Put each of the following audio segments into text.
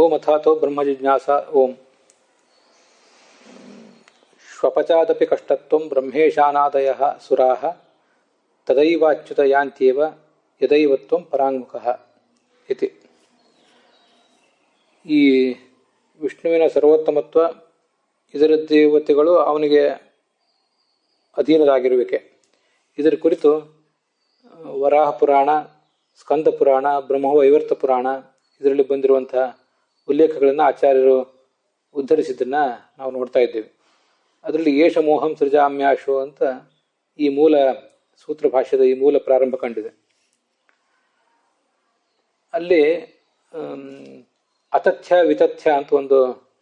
ಓಂ ಅಥಾತೋ ಬ್ರಹ್ಮ ಜಿಜ್ಞಾಸ ಓಂ ಶ್ವಪಚಾದಪಿ ಕಷ್ಟತ್ವಂ ಬ್ರಹ್ಮೇಶಾನಾದಯ ಸುರಾಹ ತದೈವಾಚ್ಯುತ ಯಾಂತ್ಯೇವ ಯದೈವತ್ವಂ ಪರಾಂಗುಖಃ ಇತಿ. ಈ ವಿಷ್ಣುವಿನ ಸರ್ವೋತ್ತಮತ್ವ, ಇದರ ದೇವತೆಗಳು ಅವನಿಗೆ ಅಧೀನರಾಗಿರುವಿಕೆ, ಇದರ ಕುರಿತು ವರಾಹ ಪುರಾಣ, ಸ್ಕಂದ ಪುರಾಣ, ಬ್ರಹ್ಮವೈವರ್ತ ಪುರಾಣ ಇದರಲ್ಲಿ ಬಂದಿರುವಂತಹ ಉಲ್ಲೇಖಗಳನ್ನು ಆಚಾರ್ಯರು ಉದ್ಧರಿಸಿದ್ದನ್ನು ನಾವು ನೋಡ್ತಾ ಇದ್ದೇವೆ. ಅದರಲ್ಲಿ ಏಷ ಮೋಹಂ ಸೃಜಾಮ್ಯಾಶು ಅಂತ ಈ ಮೂಲ ಸೂತ್ರ ಭಾಷ್ಯದ ಈ ಮೂಲ ಪ್ರಾರಂಭ ಕಂಡಿದೆ. ಅಲ್ಲಿ ಅತಥ್ಯ ವಿತಥ್ಯ ಅಂತ ಒಂದು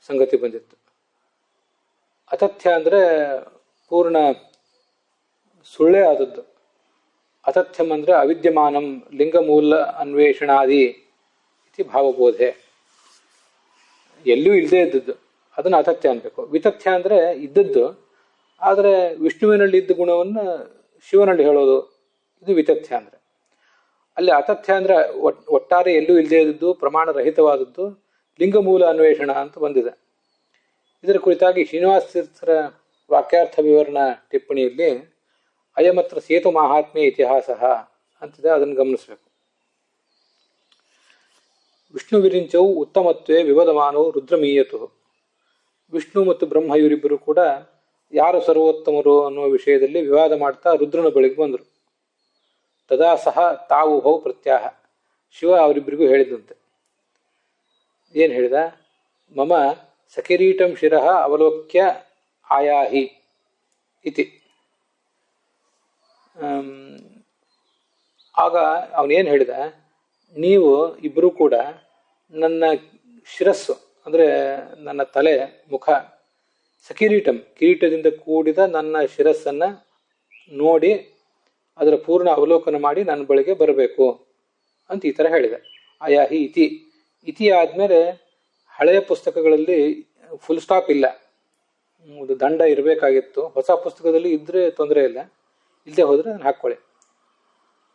ಸಂಗತಿ ಬಂದಿತ್ತು. ಅತಥ್ಯ ಅಂದರೆ ಪೂರ್ಣ ಸುಳ್ಳೇ ಆದದ್ದು. ಅತಥ್ಯಂ ಅಂದರೆ ಅವಿದ್ಯಮಾನಂ ಲಿಂಗಮೂಲ ಅನ್ವೇಷಣಾದಿ ಇತಿ ಭಾವಬೋಧೆ, ಎಲ್ಲೂ ಇಲ್ಲದೇ ಇದ್ದದ್ದು ಅದನ್ನು ಅತಥ್ಯ ಅನ್ಬೇಕು. ವಿತಥ್ಯ ಅಂದರೆ ಇದ್ದದ್ದು ಆದರೆ ವಿಷ್ಣುವಿನಲ್ಲಿ ಇದ್ದ ಗುಣವನ್ನು ಶಿವನಲ್ಲಿ ಹೇಳೋದು, ಇದು ವಿತಥ್ಯ ಅಂದರೆ. ಅಲ್ಲಿ ಅತಥ್ಯ ಅಂದರೆ ಒಟ್ಟಾರೆ ಎಲ್ಲೂ ಇಲ್ಲದೇ ಇದ್ದದ್ದು, ಪ್ರಮಾಣ ರಹಿತವಾದದ್ದು, ಲಿಂಗಮೂಲ ಅನ್ವೇಷಣ ಅಂತ ಬಂದಿದೆ. ಇದರ ಕುರಿತಾಗಿ ಶ್ರೀನಿವಾಸ ತೀರ್ಥರ ವಾಕ್ಯಾರ್ಥ ವಿವರಣ ಟಿಪ್ಪಣಿಯಲ್ಲಿ ಅಯಮತ್ರ ಸೇತು ಮಾಹಾತ್ಮ್ಯ ಇತಿಹಾಸ ಅಂತಿದೆ, ಅದನ್ನು ಗಮನಿಸಬೇಕು. ವಿಷ್ಣು ವಿರಿಂಚವು ಉತ್ತಮತ್ವೇ ವಿವದಮಾನವು ರುದ್ರಮೀಯತು. ವಿಷ್ಣು ಮತ್ತು ಬ್ರಹ್ಮ ಇವರಿಬ್ಬರು ಕೂಡ ಯಾರು ಸರ್ವೋತ್ತಮರು ಅನ್ನುವ ವಿಷಯದಲ್ಲಿ ವಿವಾದ ಮಾಡ್ತಾ ರುದ್ರನ ಬಳಿಗೆ ಬಂದರು. ತದಾ ಸಹ ತಾವು ಭೌ ಪ್ರತ್ಯಾಹ, ಶಿವ ಅವರಿಬ್ಬರಿಗೂ ಹೇಳಿದಂತೆ. ಏನು ಹೇಳಿದ? ಮಮ ಸಕಿರೀಟಂ ಶಿರಃ ಅವಲೋಕ್ಯ ಆಯಾಹಿ ಇತಿ. ಆಗ ಅವನೇನು ಹೇಳಿದ, ನೀವು ಇಬ್ಬರೂ ಕೂಡ ನನ್ನ ಶಿರಸ್ಸು ಅಂದರೆ ನನ್ನ ತಲೆ, ಮುಖ, ಸಕಿರೀಟಂ ಕಿರೀಟದಿಂದ ಕೂಡಿದ ನನ್ನ ಶಿರಸ್ಸನ್ನು ನೋಡಿ ಅದರ ಪೂರ್ಣ ಅವಲೋಕನ ಮಾಡಿ ನನ್ನ ಬಳಿಗೆ ಬರಬೇಕು ಅಂತ ಈ ಥರ ಹೇಳಿದೆ. ಆಯಾಹಿ ಇತಿ. ಇತಿ ಆದಮೇಲೆ ಹಳೆಯ ಪುಸ್ತಕಗಳಲ್ಲಿ ಫುಲ್ ಸ್ಟಾಪ್ ಇಲ್ಲ, ಒಂದು ದಂಡ ಇರಬೇಕಾಗಿತ್ತು. ಹೊಸ ಪುಸ್ತಕದಲ್ಲಿ ಇದ್ದರೆ ತೊಂದರೆ ಇಲ್ಲ, ಇಲ್ಲದೆ ಹೋದರೆ ಅದನ್ನು ಹಾಕ್ಕೊಳ್ಳಿ.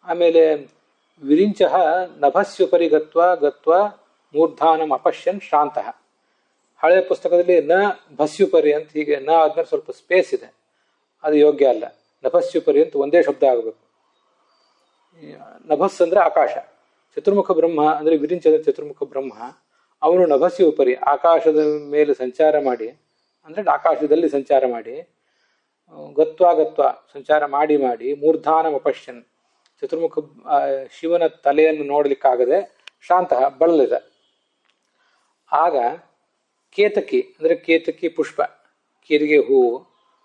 ಆಮೇಲೆ ವಿರಿಂಚಃ ನಭಸ್ಯುಪರಿ ಗತ್ವ ಮೂರ್ಧಾನಂ ಅಪಶ್ಯನ್ ಶ್ರಾಂತಃ. ಹಳೆಯ ಪುಸ್ತಕದಲ್ಲಿ ನ ಭಸ್ಯುಪರಿ ಅಂತ ಹೀಗೆ ನ ಆದ್ಮೇಲೆ ಸ್ವಲ್ಪ ಸ್ಪೇಸ್ ಇದೆ, ಅದು ಯೋಗ್ಯ ಅಲ್ಲ. ನಭಸ್ಯುಪರಿ ಅಂತ ಒಂದೇ ಶಬ್ದ ಆಗಬೇಕು. ನಭಸ್ ಅಂದರೆ ಆಕಾಶ, ಚತುರ್ಮುಖ ಬ್ರಹ್ಮ ಅಂದರೆ ವಿರಿಂಚದ ಚತುರ್ಮುಖ ಬ್ರಹ್ಮ, ಅವನು ನಭಸ್ಯುಪರಿ ಆಕಾಶದ ಮೇಲೆ ಸಂಚಾರ ಮಾಡಿ, ಅಂದರೆ ಆಕಾಶದಲ್ಲಿ ಸಂಚಾರ ಮಾಡಿ, ಗತ್ವ ಸಂಚಾರ ಮಾಡಿ ಮೂರ್ಧಾನಂ ಅಪಶ್ಯನ್ ಚತುರ್ಮುಖ ಶಿವನ ತಲೆಯನ್ನು ನೋಡಲಿಕ್ಕಾಗದೆ ಶಾಂತಃ ಬಳಲಿದ. ಆಗ ಕೇತಕಿ ಅಂದರೆ ಕೇತಕಿ ಪುಷ್ಪ, ಕೇರಿಗೆ ಹೂವು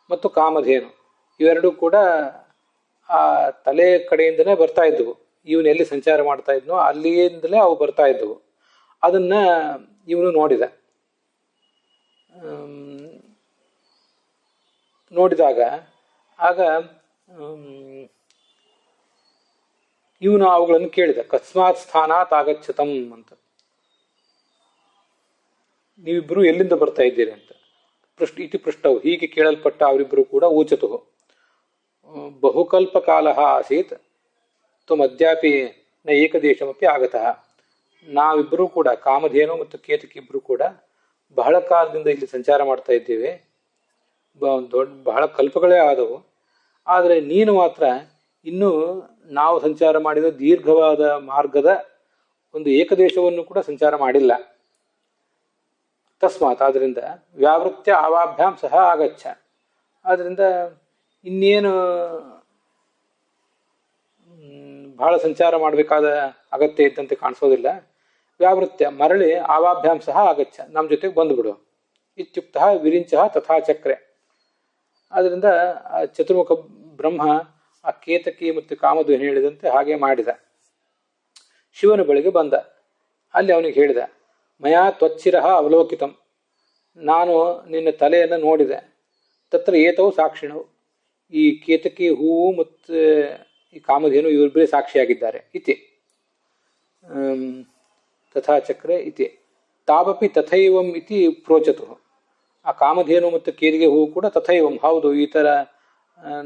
ಮತ್ತು ಕಾಮಧೇನು ಇವೆರಡೂ ಕೂಡ ಆ ತಲೆ ಕಡೆಯಿಂದನೇ ಬರ್ತಾ ಇದ್ದವು. ಇವನು ಎಲ್ಲಿ ಸಂಚಾರ ಮಾಡ್ತಾ ಇದ್ನೋ ಅಲ್ಲಿಂದಲೇ ಅವು ಬರ್ತಾ ಇದ್ದವು. ಅದನ್ನ ಇವನು ನೋಡಿದಾಗ ಆಗ ಇವನು ಅವುಗಳನ್ನು ಕೇಳಿದ, ಕಸ್ಮಾತ್ ಸ್ಥಾನಾತ್ ಆಗಚ್ಚತಂ ಅಂತ, ನೀವಿಬ್ಬರು ಎಲ್ಲಿಂದ ಬರ್ತಾ ಇದ್ದೀರಿ ಅಂತ. ಇತಿ ಪೃಷ್ಟವು, ಹೀಗೆ ಕೇಳಲ್ಪಟ್ಟ ಅವರಿಬ್ಬರು ಕೂಡ ಊಚತು. ಬಹುಕಲ್ಪ ಕಾಲ ಆಸೀತ್ ತ್ವಮದ್ಯಾಪಿ ನ ಏಕದೇಶಮಪಿ ಆಗತಃ. ನಾವಿಬ್ಬರೂ ಕೂಡ ಕಾಮಧೇನು ಮತ್ತು ಕೇತಕಿಬ್ಬರು ಕೂಡ ಬಹಳ ಕಾಲದಿಂದ ಇಲ್ಲಿ ಸಂಚಾರ ಮಾಡ್ತಾ ಇದ್ದೇವೆ, ಬಹಳ ಕಲ್ಪಗಳೇ ಆದವು. ಆದರೆ ನೀನು ಮಾತ್ರ ಇನ್ನೂ ನಾವು ಸಂಚಾರ ಮಾಡಿದ ದೀರ್ಘವಾದ ಮಾರ್ಗದ ಒಂದು ಏಕದೇಶವನ್ನು ಕೂಡ ಸಂಚಾರ ಮಾಡಿಲ್ಲ. ತಸ್ಮಾತ್, ಆದ್ದರಿಂದ ವ್ಯಾವೃತ್ಯ ಆವಾಭ್ಯಾಂ ಸಹ ಆಗಚ್ಚ, ಆದ್ದರಿಂದ ಇನ್ನೇನು ಬಹಳ ಸಂಚಾರ ಮಾಡಬೇಕಾದ ಅಗತ್ಯ ಇದ್ದಂತೆ ಕಾಣಿಸೋದಿಲ್ಲ. ವ್ಯಾವೃತ್ಯ ಮರಳಿ ಆವಾಭ್ಯಾಂ ಸಹ ಆಗಚ್ಚ, ನಮ್ಮ ಜೊತೆಗೆ ಬಂದುಬಿಡು. ಇತ್ಯುಕ್ತ ವಿರಿಂಚ ತಥಾ ಚಕ್ರೆ. ಆದ್ದರಿಂದ ಆ ಚತುರ್ಮುಖ ಬ್ರಹ್ಮ ಆ ಕೇತಕಿ ಮತ್ತು ಕಾಮಧೇನು ಹೇಳಿದಂತೆ ಹಾಗೆ ಮಾಡಿದ. ಶಿವನ ಬಳಿಗೆ ಬಂದ. ಅಲ್ಲಿ ಅವನಿಗೆ ಹೇಳಿದ, ಮಯಾ ತ್ವಚ್ಚಿರಃ ಅವಲೋಕಿತಂ, ನಾನು ನಿನ್ನ ತಲೆಯನ್ನು ನೋಡಿದೆ. ತತ್ರ ಏತವು ಸಾಕ್ಷಿಣವು, ಈ ಕೇತಕಿ ಹೂವು ಮತ್ತು ಈ ಕಾಮಧೇನು ಇವರಿಬ್ಬರೇ ಸಾಕ್ಷಿಯಾಗಿದ್ದಾರೆ. ಇತಿ ತಥಾ ಚಕ್ರೆ ಇತಿ ತಾವಪಿ ತಥೈವಂ ಇತಿ ಪ್ರೋಚತು. ಆ ಕಾಮಧೇನು ಮತ್ತು ಕೇರಿಗೆ ಹೂವು ಕೂಡ ತಥೈವಂ, ಹೌದು ಈ ಥರ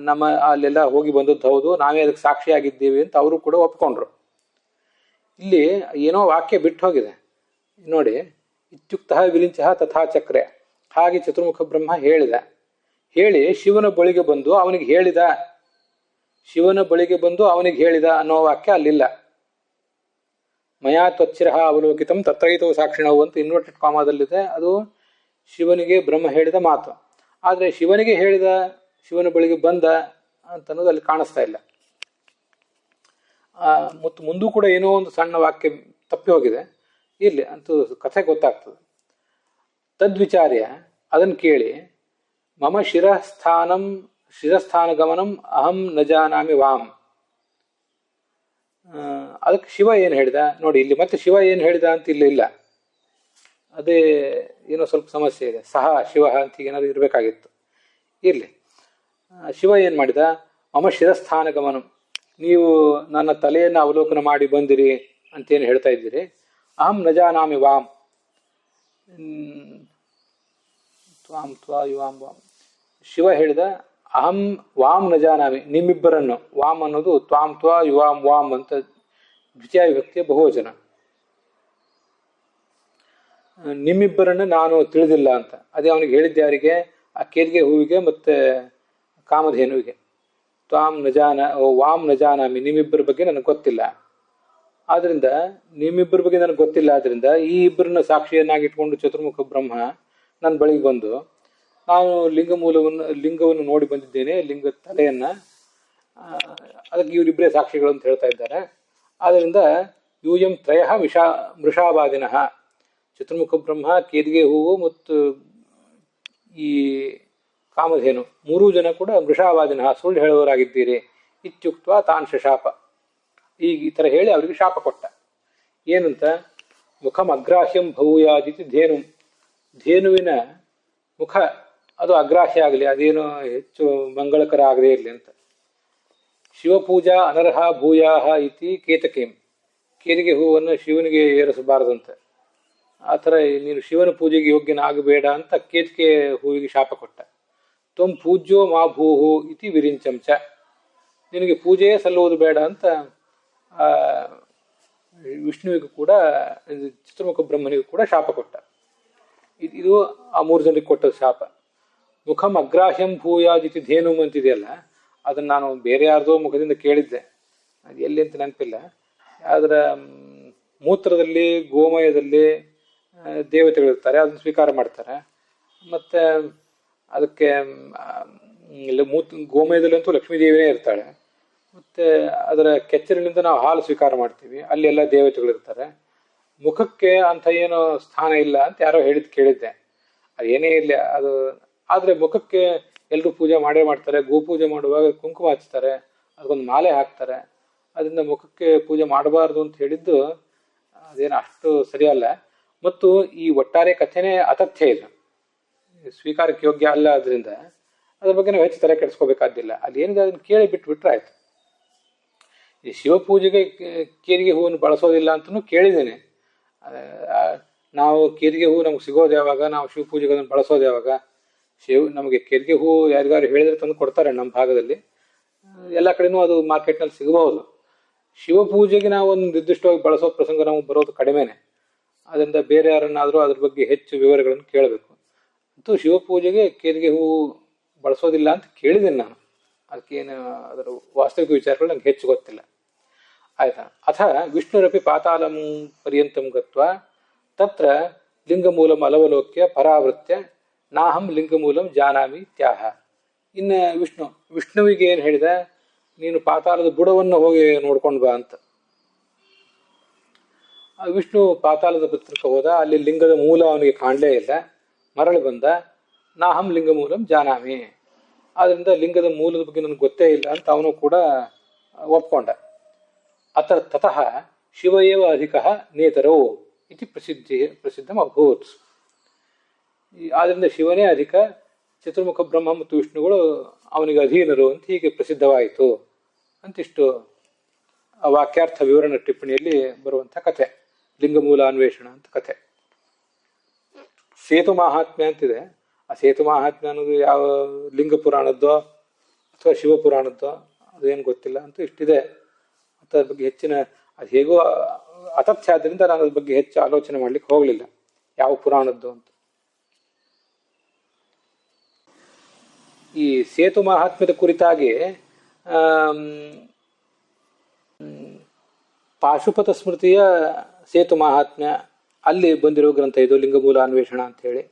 ನಮ್ಮ ಅಲ್ಲೆಲ್ಲ ಹೋಗಿ ಬಂದದ್ದು ಹೌದು, ನಾವೇ ಅದಕ್ಕೆ ಸಾಕ್ಷಿಯಾಗಿದ್ದೇವೆ ಅಂತ ಅವರು ಕೂಡ ಒಪ್ಕೊಂಡ್ರು. ಇಲ್ಲಿ ಏನೋ ವಾಕ್ಯ ಬಿಟ್ಟು ಹೋಗಿದೆ ನೋಡಿ. ಇತ್ಯುಕ್ತಃ ವಿರಿಂಚಃ ತಥಾ ಚಕ್ರೆ. ಹಾಗೆ ಚತುರ್ಮುಖ ಬ್ರಹ್ಮ ಹೇಳಿದ. ಹೇಳಿ ಶಿವನ ಬಳಿಗೆ ಬಂದು ಅವನಿಗೆ ಹೇಳಿದ. ಶಿವನ ಬಳಿಗೆ ಬಂದು ಅವನಿಗೆ ಹೇಳಿದ ಅನ್ನೋ ವಾಕ್ಯ ಅಲ್ಲಿಲ್ಲ. ಮಯಾ ತ್ವಚ್ಚಿರಃ ಅವಲೋಕಿತಂ ತತ್ರೈತೋ ಸಾಕ್ಷಿಣವು ಅಂತ ಇನ್ವರ್ಟೆಡ್ ಕಾಮಾದಲ್ಲಿದೆ. ಅದು ಶಿವನಿಗೆ ಬ್ರಹ್ಮ ಹೇಳಿದ ಮಾತು. ಆದರೆ ಶಿವನಿಗೆ ಹೇಳಿದ, ಶಿವನ ಬಳಿಗೆ ಬಂದ ಅಂತ ಅನ್ನೋದು ಅಲ್ಲಿ ಕಾಣಿಸ್ತಾ ಇಲ್ಲ. ಮತ್ತು ಮುಂದೂ ಕೂಡ ಏನೋ ಒಂದು ಸಣ್ಣ ವಾಕ್ಯ ತಪ್ಪಿ ಹೋಗಿದೆ. ಇರಲಿ, ಅಂತೂ ಕಥೆ ಗೊತ್ತಾಗ್ತದೆ. ತದ್ವಿಚಾರ್ಯ, ಅದನ್ನು ಕೇಳಿ, ಮಮ ಶಿರಸ್ಥಾನ ಗಮನಂ ಅಹಂ ನ ಜಾನಾಮಿ ವಾಮ್. ಅದಕ್ಕೆ ಶಿವ ಏನು ಹೇಳಿದ ನೋಡಿ. ಇಲ್ಲಿ ಮತ್ತೆ ಶಿವ ಏನು ಹೇಳಿದ ಅಂತ ಇಲ್ಲ. ಅದೇ ಏನೋ ಸ್ವಲ್ಪ ಸಮಸ್ಯೆ ಇದೆ. ಸಹ ಶಿವ ಅಂತ ಏನಾದ್ರು ಇರಬೇಕಾಗಿತ್ತು. ಇರಲಿ, ಶಿವ ಏನು ಮಾಡಿದ? ಮಮ ಶಿರಸ್ಥಾನ ಗಮನಂ, ನೀವು ನನ್ನ ತಲೆಯನ್ನು ಅವಲೋಕನ ಮಾಡಿ ಬಂದಿರಿ ಅಂತೇನು ಹೇಳ್ತಾ ಇದ್ದೀರಿ. ಅಹಂ ನ ಜಾನಾಮಿ ವಾಮ್, ತ್ವಾಂ ತ್ವಾ ಯುವಾಂ ವಾಮ್. ಶಿವ ಹೇಳಿದ ಅಹಂ ವಾಮ್ ನ ಜಾನಾಮಿ, ನಿಮ್ಮಿಬ್ಬರನ್ನು. ವಾಮ್ ಅನ್ನೋದು ತ್ವಾಂ ತ್ವಾ ಯುವಾಂ ವಾಮ್ ಅಂತ ದ್ವಿತೀಯ ವಿಭಕ್ತಿಯ ಬಹುವಚನ. ನಿಮ್ಮಿಬ್ಬರನ್ನು ನಾನು ತಿಳಿದಿಲ್ಲ ಅಂತ. ಅದೇ ಅವನಿಗೆ ಹೇಳಿದ್ದೆ ಯಾರಿಗೆ? ಆ ಕೇರಿಗೆ ಹೂವಿಗೆ ಮತ್ತೆ ಕಾಮಧೇನುವಿಗೆ. ತ್ವಾಂ ನ ಜಾನ ವಾಮ್ ನ ಜಾನಾಮಿ, ನಿಮ್ಮಿಬ್ಬರ ಬಗ್ಗೆ ನನಗೆ ಗೊತ್ತಿಲ್ಲ. ಆದ್ರಿಂದ ನಿಮ್ಮಿಬ್ಬರ ಬಗ್ಗೆ ನನಗೆ ಗೊತ್ತಿಲ್ಲ. ಆದ್ರಿಂದ ಈ ಇಬ್ಬರನ್ನ ಸಾಕ್ಷಿಯನ್ನಾಗಿ ಇಟ್ಕೊಂಡು ಚತುರ್ಮುಖ ಬ್ರಹ್ಮ ನನ್ನ ಬಳಿಗೆ ಬಂದು, ನಾನು ಲಿಂಗವನ್ನು ನೋಡಿ ಬಂದಿದ್ದೇನೆ, ಲಿಂಗ ತಲೆಯನ್ನ, ಅದಕ್ಕೆ ಇವರಿಬ್ಬರೇ ಸಾಕ್ಷಿಗಳು ಅಂತ ಹೇಳ್ತಾ ಇದ್ದಾರೆ. ಆದ್ದರಿಂದ ಯೂಯಂ ತ್ರಯ ಮೃಷಾವಾದಿನಃ, ಚತುರ್ಮುಖ ಬ್ರಹ್ಮ, ಕೇದಿಗೆ ಹೂವು ಮತ್ತು ಈ ಕಾಮಧೇನು ಮೂರೂ ಜನ ಕೂಡ ಮೃಷಾವಾದಿನಃ, ಸುಳ್ಳು ಹೇಳುವವರಾಗಿದ್ದೀರಿ. ಇತ್ಯುಕ್ತ ತಾನ್ ಶಶಾಪ, ಈ ಥರ ಹೇಳಿ ಅವರಿಗೆ ಶಾಪ ಕೊಟ್ಟ. ಏನಂತ? ಮುಖಂ ಅಗ್ರಾಹ್ಯಂ ಭೂಯಾದಿತಿ ಧೇನು, ಧೇನುವಿನ ಮುಖ ಅದು ಅಗ್ರಾಹ್ಯ ಆಗಲಿ, ಅದೇನೋ ಹೆಚ್ಚು ಮಂಗಳಕರ ಆಗದೇ ಇರಲಿ ಅಂತ. ಶಿವಪೂಜಾ ಅನರ್ಹ ಭೂಯಾಹ ಇತಿ ಕೇತಕೇಂ, ಕೇರಿಗೆ ಹೂವನ್ನು ಶಿವನಿಗೆ ಏರಿಸಬಾರದಂತೆ. ಆ ಥರ ನೀನು ಶಿವನ ಪೂಜೆಗೆ ಯೋಗ್ಯನಾಗಬೇಡ ಅಂತ ಕೇತಕೆ ಹೂವಿಗೆ ಶಾಪ ಕೊಟ್ಟ. ತ್ವಂ ಪೂಜ್ಯೋ ಮಾ ಭೂಹು ಇತಿ ವಿರಿಂಚಂಚ, ನಿನಗೆ ಪೂಜೆಯೇ ಸಲ್ಲುವುದು ಬೇಡ ಅಂತ ವಿಷ್ಣುವಿಗೂ ಕೂಡ, ಚತುರ್ಮುಖ ಬ್ರಹ್ಮನಿಗೂ ಕೂಡ ಶಾಪ ಕೊಟ್ಟ. ಇದು ಆ ಮೂರು ಜನರಿಗೆ ಕೊಟ್ಟದ ಶಾಪ. ಮುಖಂ ಅಗ್ರಾಹ್ಯಂ ಭೂಯಾದಿತಿ ಧೇನು ಅಂತಿದೆಯಲ್ಲ, ಅದನ್ನು ನಾನು ಬೇರೆ ಯಾರ್ದೋ ಮುಖದಿಂದ ಕೇಳಿದ್ದೆ, ಅದು ಎಲ್ಲಿ ಅಂತ ನೆನಪಿಲ್ಲ. ಅದರ ಮೂತ್ರದಲ್ಲಿ, ಗೋಮಯದಲ್ಲಿ ದೇವತೆಗಳಿರ್ತಾರೆ, ಅದನ್ನು ಸ್ವೀಕಾರ ಮಾಡ್ತಾರೆ. ಮತ್ತು ಅದಕ್ಕೆ ಗೋಮಯದಲ್ಲಂತೂ ಲಕ್ಷ್ಮೀದೇವಿನೇ ಇರ್ತಾಳೆ. ಮತ್ತು ಅದರ ಕೆಚ್ಚಲಿನಿಂದ ನಾವು ಹಾಲು ಸ್ವೀಕಾರ ಮಾಡ್ತೀವಿ, ಅಲ್ಲಿ ಎಲ್ಲ ದೇವತೆಗಳಿರ್ತಾರೆ. ಮುಖಕ್ಕೆ ಅಂತ ಏನೋ ಸ್ಥಾನ ಇಲ್ಲ ಅಂತ ಯಾರೋ ಕೇಳಿದ್ದೆ. ಅದೇನೇ ಇರಲಿ ಅದು. ಆದರೆ ಮುಖಕ್ಕೆ ಎಲ್ಲರೂ ಪೂಜೆ ಮಾಡೇ ಮಾಡ್ತಾರೆ. ಗೋಪೂಜೆ ಮಾಡುವಾಗ ಕುಂಕುಮ ಹಚ್ತಾರೆ, ಅದಕ್ಕೊಂದು ಮಾಲೆ ಹಾಕ್ತಾರೆ. ಅದರಿಂದ ಮುಖಕ್ಕೆ ಪೂಜೆ ಮಾಡಬಾರ್ದು ಅಂತ ಹೇಳಿದ್ದು ಅದೇನು ಅಷ್ಟು ಸರಿಯಲ್ಲ. ಮತ್ತು ಈ ಒಟ್ಟಾರೆ ಕಥೆನೇ ಅತಥ್ಯ, ಇದು ಸ್ವೀಕಾರಕ್ಕೆ ಯೋಗ್ಯ ಅಲ್ಲ. ಅದರಿಂದ ಅದ್ರ ಬಗ್ಗೆ ನಾವು ಹೆಚ್ಚು ತಲೆ ಕೆಡಿಸ್ಕೋಬೇಕಾದ್ದಿಲ್ಲ. ಅದೇನಿದೆ ಅದನ್ನು ಕೇಳಿ ಬಿಟ್ಬಿಟ್ರೆ ಆಯ್ತು. ಈ ಶಿವಪೂಜೆಗೆ ಕೇರಿಗೆ ಹೂವನ್ನು ಬಳಸೋದಿಲ್ಲ ಅಂತಲೂ ಕೇಳಿದ್ದೇನೆ. ನಾವು ಕೇರಿಗೆ ಹೂ ನಮ್ಗೆ ಸಿಗೋದು ಯಾವಾಗ? ನಾವು ಶಿವಪೂಜೆಗೆ ಅದನ್ನು ಬಳಸೋದು ಯಾವಾಗ? ನಮಗೆ ಕೇರಿಗೆ ಹೂ ಯಾರಿಗಾರು ಹೇಳಿದ್ರೆ ತಂದು ಕೊಡ್ತಾರೆ ನಮ್ಮ ಭಾಗದಲ್ಲಿ. ಎಲ್ಲ ಕಡೆನೂ ಅದು ಮಾರ್ಕೆಟ್ನಲ್ಲಿ ಸಿಗಬಹುದು. ಶಿವಪೂಜೆಗೆ ನಾವು ಒಂದು ನಿರ್ದಿಷ್ಟವಾಗಿ ಬಳಸೋ ಪ್ರಸಂಗ ನಮಗೆ ಬರೋದು ಕಡಿಮೆನೆ. ಅದರಿಂದ ಬೇರೆ ಯಾರನ್ನಾದರೂ ಅದ್ರ ಬಗ್ಗೆ ಹೆಚ್ಚು ವಿವರಗಳನ್ನು ಕೇಳಬೇಕು. ಅಂತೂ ಶಿವಪೂಜೆಗೆ ಕೇರಿಗೆ ಹೂ ಬಳಸೋದಿಲ್ಲ ಅಂತ ಕೇಳಿದ್ದೇನೆ ನಾನು. ಅದಕ್ಕೇನು ಅದರ ವಾಸ್ತವಿಕ ವಿಚಾರಗಳು ನಂಗೆ ಹೆಚ್ಚು ಗೊತ್ತಿಲ್ಲ. ಆಯ್ತಾ? ಅಥ ವಿಷ್ಣುರಪಿ ಪಾತಾಳಂ ಪರ್ಯಂತಂ ಗತ್ವ ತತ್ರ ಲಿಂಗಮೂಲಂ ಅಲವಲೋಕ್ಯ ಪರಾವೃತ್ಯ ನಾಹಂ ಲಿಂಗಮೂಲಂ ಜಾನಾಮಿ ತ್ಯಾಹ. ಇನ್ನು ವಿಷ್ಣುವಿಗೆ ಏನು ಹೇಳಿದ? ನೀನು ಪಾತಾಳದ ಬುಡವನ್ನು ಹೋಗಿ ನೋಡ್ಕೊಂಡು ಬಾ ಅಂತ. ವಿಷ್ಣು ಪಾತಾಳದ ಪತ್ರಕ್ಕೆ ಹೋದ. ಅಲ್ಲಿ ಲಿಂಗದ ಮೂಲ ಅವನಿಗೆ ಕಾಣಲೇ ಇಲ್ಲ. ಮರಳಿ ಬಂದ. ನಾಹಂ ಲಿಂಗಮೂಲಂ ಜಾನಾಮಿ, ಆದ್ರಿಂದ ಲಿಂಗದ ಮೂಲದ ಬಗ್ಗೆ ನನಗೆ ಗೊತ್ತೇ ಇಲ್ಲ ಅಂತ ಅವನು ಕೂಡ ಒಪ್ಕೊಂಡ. ತತಃ ಶಿವಯೇವ ಅಧಿಕ ನೇತರೋ ಇತಿ ಪ್ರಸಿದ್ಧಂ ಅಭೂತ್. ಆದ್ರಿಂದ ಶಿವನೇ ಅಧಿಕ, ಚತುರ್ಮುಖ ಬ್ರಹ್ಮ ಮತ್ತು ವಿಷ್ಣುಗಳು ಅವನಿಗೆ ಅಧೀನರು ಅಂತ ಹೀಗೆ ಪ್ರಸಿದ್ಧವಾಯಿತು ಅಂತಿಷ್ಟು ವಾಕ್ಯಾರ್ಥ ವಿವರಣ ಟಿಪ್ಪಣಿಯಲ್ಲಿ ಬರುವಂಥ ಕಥೆ, ಲಿಂಗಮೂಲ ಅನ್ವೇಷಣ ಅಂತ ಕಥೆ. ಸೇತು ಮಹಾತ್ಮ್ಯ ಅಂತಿದೆ. ಆ ಸೇತು ಮಹಾತ್ಮ್ಯ ಅನ್ನೋದು ಯಾವ ಲಿಂಗ ಪುರಾಣದ್ದೋ ಅಥವಾ ಶಿವಪುರಾಣದ್ದೋ ಅದೇನು ಗೊತ್ತಿಲ್ಲ ಅಂತ ಇಷ್ಟಿದೆ. ಮತ್ತು ಅದ್ರ ಬಗ್ಗೆ ಹೆಚ್ಚಿನ, ಅದು ಹೇಗೋ ಅತಥ್ಯ ಆದ್ದರಿಂದ ನಾನು ಅದ್ರ ಬಗ್ಗೆ ಹೆಚ್ಚು ಆಲೋಚನೆ ಮಾಡ್ಲಿಕ್ಕೆ ಹೋಗಲಿಲ್ಲ. ಯಾವ ಪುರಾಣದ್ದು ಅಂತ. ಈ ಸೇತು ಮಹಾತ್ಮ್ಯದ ಕುರಿತಾಗಿ ಪಾಶುಪತ ಸ್ಮೃತಿಯ ಸೇತು ಮಹಾತ್ಮ್ಯ ಅಲ್ಲಿ ಬಂದಿರೋ ಗ್ರಂಥ ಇದು ಲಿಂಗಮೂಲ ಅನ್ವೇಷಣ ಅಂತ ಹೇಳಿ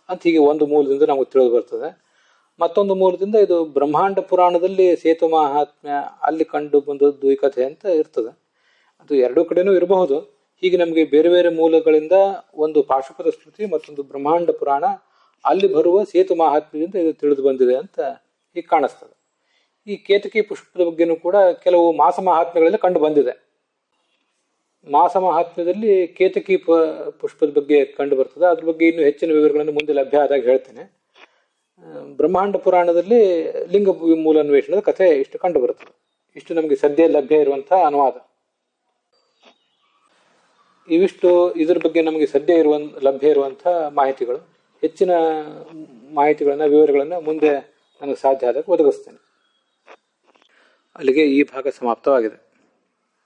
ಅಂತ. ಹೀಗೆ ಒಂದು ಮೂಲದಿಂದ ನಮಗೆ ತಿಳಿದು ಬರ್ತದೆ. ಮತ್ತೊಂದು ಮೂಲದಿಂದ ಇದು ಬ್ರಹ್ಮಾಂಡ ಪುರಾಣದಲ್ಲಿ ಸೇತು ಮಹಾತ್ಮ್ಯ ಅಲ್ಲಿ ಕಂಡು ಬಂದದ್ದು ಈ ಕಥೆ ಅಂತ ಇರ್ತದೆ. ಅದು ಎರಡೂ ಕಡೆನೂ ಇರಬಹುದು. ಹೀಗೆ ನಮಗೆ ಬೇರೆ ಬೇರೆ ಮೂಲಗಳಿಂದ ಒಂದು ಪಾಶುಪತ ಸ್ಮೃತಿ ಮತ್ತೊಂದು ಬ್ರಹ್ಮಾಂಡ ಪುರಾಣ ಅಲ್ಲಿ ಬರುವ ಸೇತು ಮಹಾತ್ಮ್ಯದಿಂದ ಇದು ತಿಳಿದು ಬಂದಿದೆ ಅಂತ ಹೀಗೆ ಕಾಣಿಸ್ತದೆ. ಈ ಕೇತಕಿ ಪುಷ್ಪದ ಬಗ್ಗೆನೂ ಕೂಡ ಕೆಲವು ಮಾಸ ಮಹಾತ್ಮ್ಯಗಳಲ್ಲಿ ಕಂಡು ಬಂದಿದೆ. ಮಾಸ ಮಹಾತ್ಮ್ಯದಲ್ಲಿ ಕೇತಕಿ ಪುಷ್ಪದ ಬಗ್ಗೆ ಕಂಡು ಬರ್ತದೆ. ಅದ್ರ ಬಗ್ಗೆ ಇನ್ನೂ ಹೆಚ್ಚಿನ ವಿವರಗಳನ್ನು ಮುಂದೆ ಲಭ್ಯ ಆದಾಗ ಹೇಳ್ತೇನೆ. ಬ್ರಹ್ಮಾಂಡ ಪುರಾಣದಲ್ಲಿ ಲಿಂಗ ಮೂಲ ಅನ್ವೇಷಣದ ಕಥೆ ಇಷ್ಟು ಕಂಡು ಬರುತ್ತದೆ. ಇಷ್ಟು ನಮಗೆ ಸದ್ಯ ಲಭ್ಯ ಇರುವಂತಹ ಅನುವಾದ. ಇವಿಷ್ಟು ಇದ್ರ ಬಗ್ಗೆ ನಮಗೆ ಸದ್ಯ ಲಭ್ಯ ಇರುವಂತಹ ಮಾಹಿತಿಗಳು. ಹೆಚ್ಚಿನ ಮಾಹಿತಿಗಳನ್ನ ವಿವರಗಳನ್ನು ಮುಂದೆ ನನಗೆ ಸಾಧ್ಯ ಆದಾಗ ಒದಗಿಸ್ತೇನೆ. ಅಲ್ಲಿಗೆ ಈ ಭಾಗ ಸಮಾಪ್ತವಾಗಿದೆ.